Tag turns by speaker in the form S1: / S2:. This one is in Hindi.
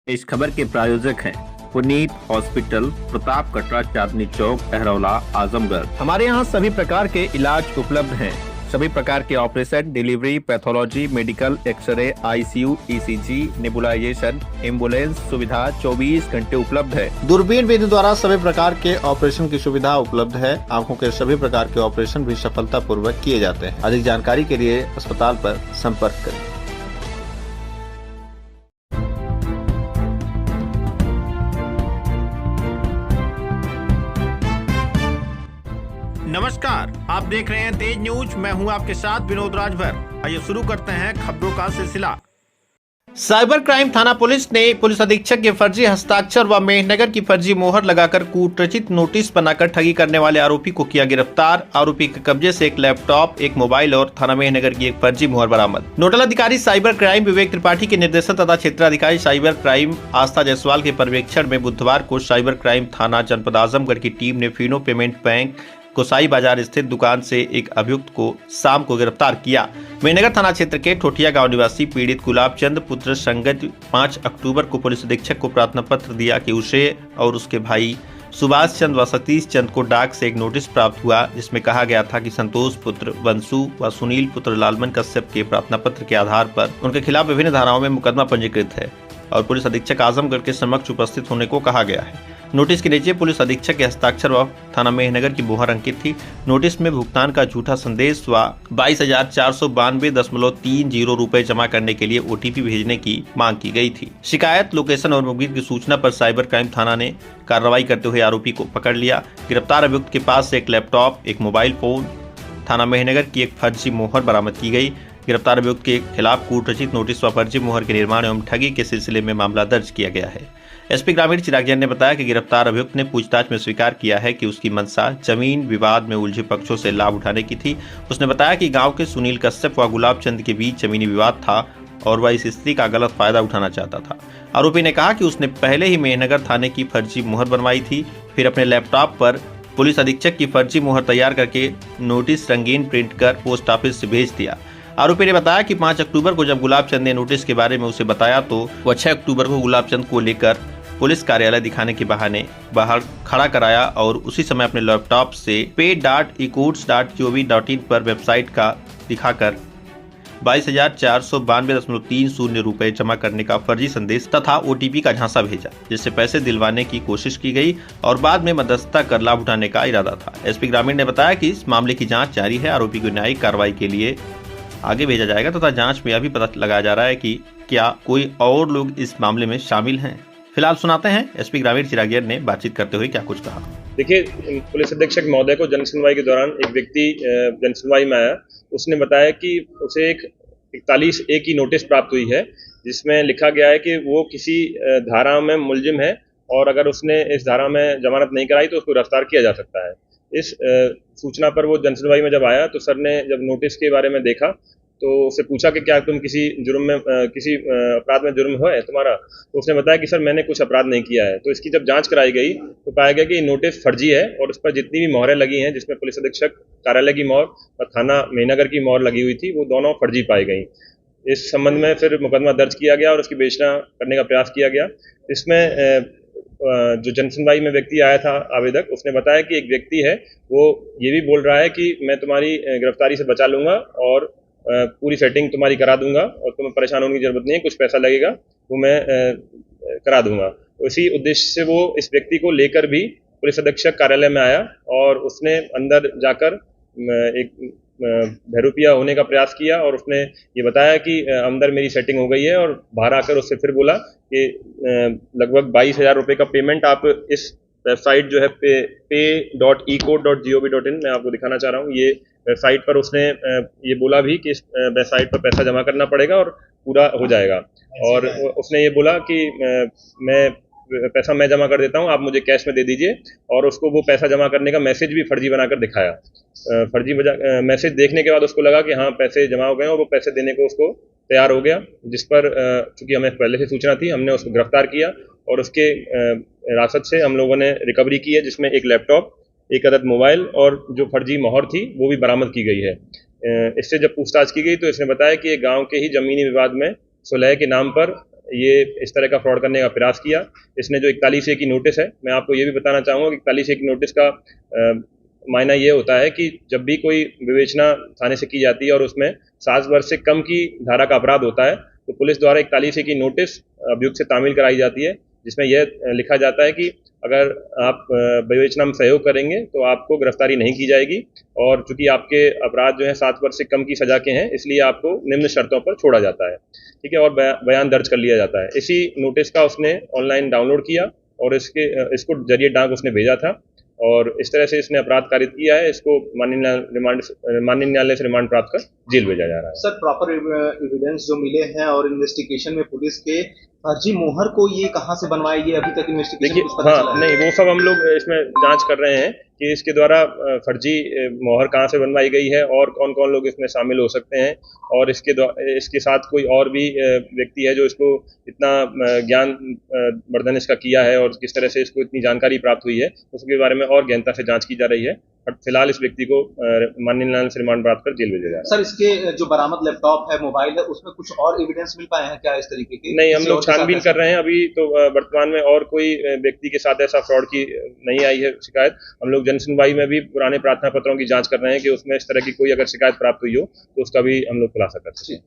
S1: इस खबर के प्रायोजक हैं पुनीत हॉस्पिटल, प्रताप कटरा, चांदनी चौक, अहरौला, आजमगढ़। हमारे यहाँ सभी प्रकार के इलाज उपलब्ध हैं। सभी प्रकार के operation, delivery, pathology, medical, X-ray, ICU, ECG, nebulisation, ambulance सुविधा 24 घंटे उपलब्ध है। दूरबीन विधि द्वारा सभी प्रकार के ऑपरेशन की सुविधा उपलब्ध है। आंखों के सभी प्रकार के ऑपरेशन भी सफलतापूर्वक किए जाते हैं। अधिक जानकारी के लिए अस्पताल पर संपर्क करें।
S2: नमस्कार, आप देख रहे हैं तेज न्यूज। मैं हूं आपके साथ विनोद राजभर। आइए शुरू करते हैं खबरों का सिलसिला। साइबर क्राइम थाना पुलिस ने पुलिस अधीक्षक के फर्जी हस्ताक्षर व मेहनगर की फर्जी मोहर लगाकर कूटरचित नोटिस बनाकर ठगी करने वाले आरोपी को किया गिरफ्तार। आरोपी के कब्जे से एक लैपटॉप, एक मोबाइल और थाना मेहनगर की एक फर्जी मोहर बरामद। नोडल अधिकारी साइबर क्राइम विवेक त्रिपाठी के निर्देशन तथा क्षेत्राधिकारी साइबर क्राइम आस्था जायसवाल के पर्यवेक्षण में बुधवार को साइबर क्राइम थाना जनपद आजमगढ़ की टीम ने फिनो पेमेंट बैंक कोसाई बाजार स्थित दुकान से एक अभियुक्त को शाम को गिरफ्तार किया। मेहनगर थाना क्षेत्र के ठोठिया गांव निवासी पीड़ित गुलाब चंद पुत्र संगत 5 अक्टूबर को पुलिस अधीक्षक को प्रार्थना पत्र दिया कि उसे और उसके भाई सुभाष चंद व सतीश चंद को डाक से एक नोटिस प्राप्त हुआ, जिसमें कहा गया था कि संतोष पुत्र वंशु व सुनील पुत्र लालमन कश्यप के प्रार्थना पत्र के आधार पर उनके खिलाफ विभिन्न धाराओं में मुकदमा पंजीकृत है और पुलिस अधीक्षक आजमगढ़ के समक्ष उपस्थित होने को कहा गया है। नोटिस के नीचे पुलिस अधीक्षक के हस्ताक्षर व थाना मेहनगर की मोहर अंकित थी। नोटिस में भुगतान का झूठा संदेश व 22,492.30 रुपए जमा करने के लिए ओटीपी भेजने की मांग की गई थी। शिकायत, लोकेशन और मुखबिर की सूचना पर साइबर क्राइम थाना ने कार्रवाई करते हुए आरोपी को पकड़ लिया। गिरफ्तार अभियुक्त के पास से एक लैपटॉप, एक मोबाइल फोन, थाना मेहनगर की एक फर्जी मोहर बरामद की गई। गिरफ्तार अभियुक्त के खिलाफ कूटरचित नोटिस व फर्जी मोहर के निर्माण एवं ठगी के सिलसिले में मामला दर्ज किया गया है। एसपी ग्रामीण चिराग जैन ने बताया कि गिरफ्तार अभियुक्त ने पूछताछ में स्वीकार किया है कि उसकी मंशा जमीन विवाद में उलझे पक्षों से लाभ उठाने की थी। उसने बताया कि गांव के सुनील कश्यप व गुलाब चंद के बीच जमीनी विवाद था और वह इस स्त्री का गलत फायदा उठाना चाहता था। आरोपी ने कहा कि उसने पहले ही मेहनगर थाने की फर्जी मोहर बनवाई थी, फिर अपने लैपटॉप पर पुलिस अधीक्षक की फर्जी मोहर तैयार करके नोटिस रंगीन प्रिंट कर पोस्ट ऑफिस से भेज दिया। आरोपी ने बताया कि 5 अक्टूबर को जब गुलाब चंद ने नोटिस के बारे में उसे बताया तो वह 6 अक्टूबर को गुलाब चंद को लेकर पुलिस कार्यालय दिखाने के बहाने बाहर खड़ा कराया और उसी समय अपने लैपटॉप से pay.ecourts.gov.in पर वेबसाइट का दिखाकर 22,492.30 रुपए जमा करने का फर्जी संदेश तथा ओटीपी का झांसा भेजा, जिससे पैसे दिलवाने की कोशिश की गई और बाद में मध्यस्थता कर लाभ उठाने का इरादा था। एसपी ग्रामीण ने बताया कि इस मामले की जांच जारी है। आरोपी को न्यायिक कार्रवाई के लिए आगे भेजा जाएगा तथा जांच में यह भी पता लगाया जा रहा है कि क्या कोई और लोग इस मामले में शामिल हैं। फिलहाल सुनाते हैं एसपी ग्रामीण चिराग जैन ने बातचीत करते हुए क्या कुछ कहा।
S3: देखिए, पुलिस अधीक्षक महोदय को जनसुनवाई के दौरान एक व्यक्ति जनसुनवाई में आया। उसने बताया कि उसे एक 41A की नोटिस प्राप्त हुई है, जिसमें लिखा गया है कि वो किसी धारा में मुलजिम है और अगर उसने इस धारा में जमानत नहीं कराई तो उसको गिरफ्तार किया जा सकता है। इस सूचना पर वो जनसुनवाई में जब आया तो सर ने जब नोटिस के बारे में देखा तो उससे पूछा कि क्या तुम किसी जुर्म में किसी अपराध में जुर्म है तुम्हारा। तो उसने बताया कि सर मैंने कुछ अपराध नहीं किया है। तो इसकी जब जांच कराई गई तो पाया गया कि नोटिस फर्जी है और उस पर जितनी भी मोहरें लगी हैं, जिसमें पुलिस अधीक्षक कार्यालय की मोहर और थाना मेहनगर की मोहर लगी हुई थी, वो दोनों फर्जी पाई गई। इस संबंध में फिर मुकदमा दर्ज किया गया और उसकी विवेचना करने का प्रयास किया गया। इसमें जो जनसुनवाई में व्यक्ति आया था आवेदक, उसने बताया कि एक व्यक्ति है वो ये भी बोल रहा है कि मैं तुम्हारी गिरफ्तारी से बचा लूंगा और पूरी सेटिंग तुम्हारी करा दूंगा और तुम्हें परेशान होने की जरूरत नहीं है, कुछ पैसा लगेगा वो मैं करा दूंगा। तो इसी उद्देश्य से वो इस व्यक्ति को लेकर भी पुलिस अधीक्षक कार्यालय में आया और उसने अंदर जाकर एक बहरूपिया होने का प्रयास किया और उसने ये बताया कि अंदर मेरी सेटिंग हो गई है और बाहर आकर उससे फिर बोला कि लगभग 22,000 रुपये का पेमेंट आप इस वेबसाइट जो है pay.ecourts.gov.in मैं आपको दिखाना चाह रहा हूँ। ये वेबसाइट पर उसने ये बोला भी कि इस वेबसाइट पर पैसा जमा करना पड़ेगा और पूरा हो जाएगा। और उसने ये बोला कि पैसा मैं जमा कर देता हूँ, आप मुझे कैश में दे दीजिए। और उसको वो पैसा जमा करने का मैसेज भी फर्जी बनाकर दिखाया। फर्जी मैसेज देखने के बाद उसको लगा कि हाँ पैसे जमा हो गए और वो पैसे देने को उसको तैयार हो गया, जिस पर चूंकि हमें पहले से सूचना थी, हमने उसको गिरफ्तार किया और उसके हिरासत से हम लोगों ने रिकवरी की है, जिसमें एक लैपटॉप, एक अदद मोबाइल और जो फर्जी मोहर थी वो भी बरामद की गई है। इससे जब पूछताछ की गई तो इसने बताया कि गांव के ही जमीनी विवाद में सुलह के नाम पर ये इस तरह का फ्रॉड करने का प्रयास किया। इसने जो 41A की नोटिस है, मैं आपको ये भी बताना चाहूँगा कि 41A की नोटिस का मायना ये होता है कि जब भी कोई विवेचना थाने से की जाती है और उसमें 7 वर्ष से कम की धारा का अपराध होता है, तो पुलिस द्वारा 41A की नोटिस अभियुक्त से तामील कराई जाती है, जिसमें यह लिखा जाता है कि अगर आप विवेचना में सहयोग करेंगे तो आपको गिरफ्तारी नहीं की जाएगी, और चूंकि आपके अपराध जो है 7 वर्ष से कम की सजा के हैं, इसलिए आपको निम्न शर्तों पर छोड़ा जाता है, ठीक है, और बयान दर्ज कर लिया जाता है। इसी नोटिस का उसने ऑनलाइन डाउनलोड किया और इसको जरिए डाक उसने भेजा था, और इस तरह से इसने अपराध कारित किया है। इसको माननीय न्यायालय से रिमांड प्राप्त कर जेल भेजा जा रहा है।
S4: सर, प्रॉपर एविडेंस जो मिले हैं और इन्वेस्टिगेशन में पुलिस के फर्जी मोहर को ये कहाँ से बनवाया, ये अभी तक इन्वेस्टिगेशन कुछ पता चला है?
S3: नहीं, वो सब हम लोग इसमें जांच कर रहे हैं कि इसके द्वारा फर्जी मोहर कहाँ से बनवाई गई है और कौन कौन लोग इसमें शामिल हो सकते हैं, और इसके साथ कोई और भी व्यक्ति है जो इसको इतना ज्ञान वर्धन इसका किया है और किस तरह से इसको इतनी जानकारी प्राप्त हुई है, उसके बारे में और गहनता से जांच की जा रही है। बट फिलहाल इस व्यक्ति को माननीय न्यायालय से रिमांड प्राप्त कर जेल भेजा जा रहा है।
S4: सर, इसके जो बरामद लैपटॉप है, मोबाइल है, उसमें कुछ और एविडेंस मिल पाए हैं क्या इस तरीके के?
S3: नहीं, हम लोग छानबीन कर रहे हैं। अभी तो वर्तमान में और कोई व्यक्ति के साथ ऐसा फ्रॉड की नहीं आई है शिकायत। हम लोग जन सुनवाई में भी पुराने प्रार्थना पत्रों की जांच कर रहे हैं कि उसमें इस तरह की कोई अगर शिकायत प्राप्त हुई हो तो उसका भी हम लोग खुलासा कर सकते हैं।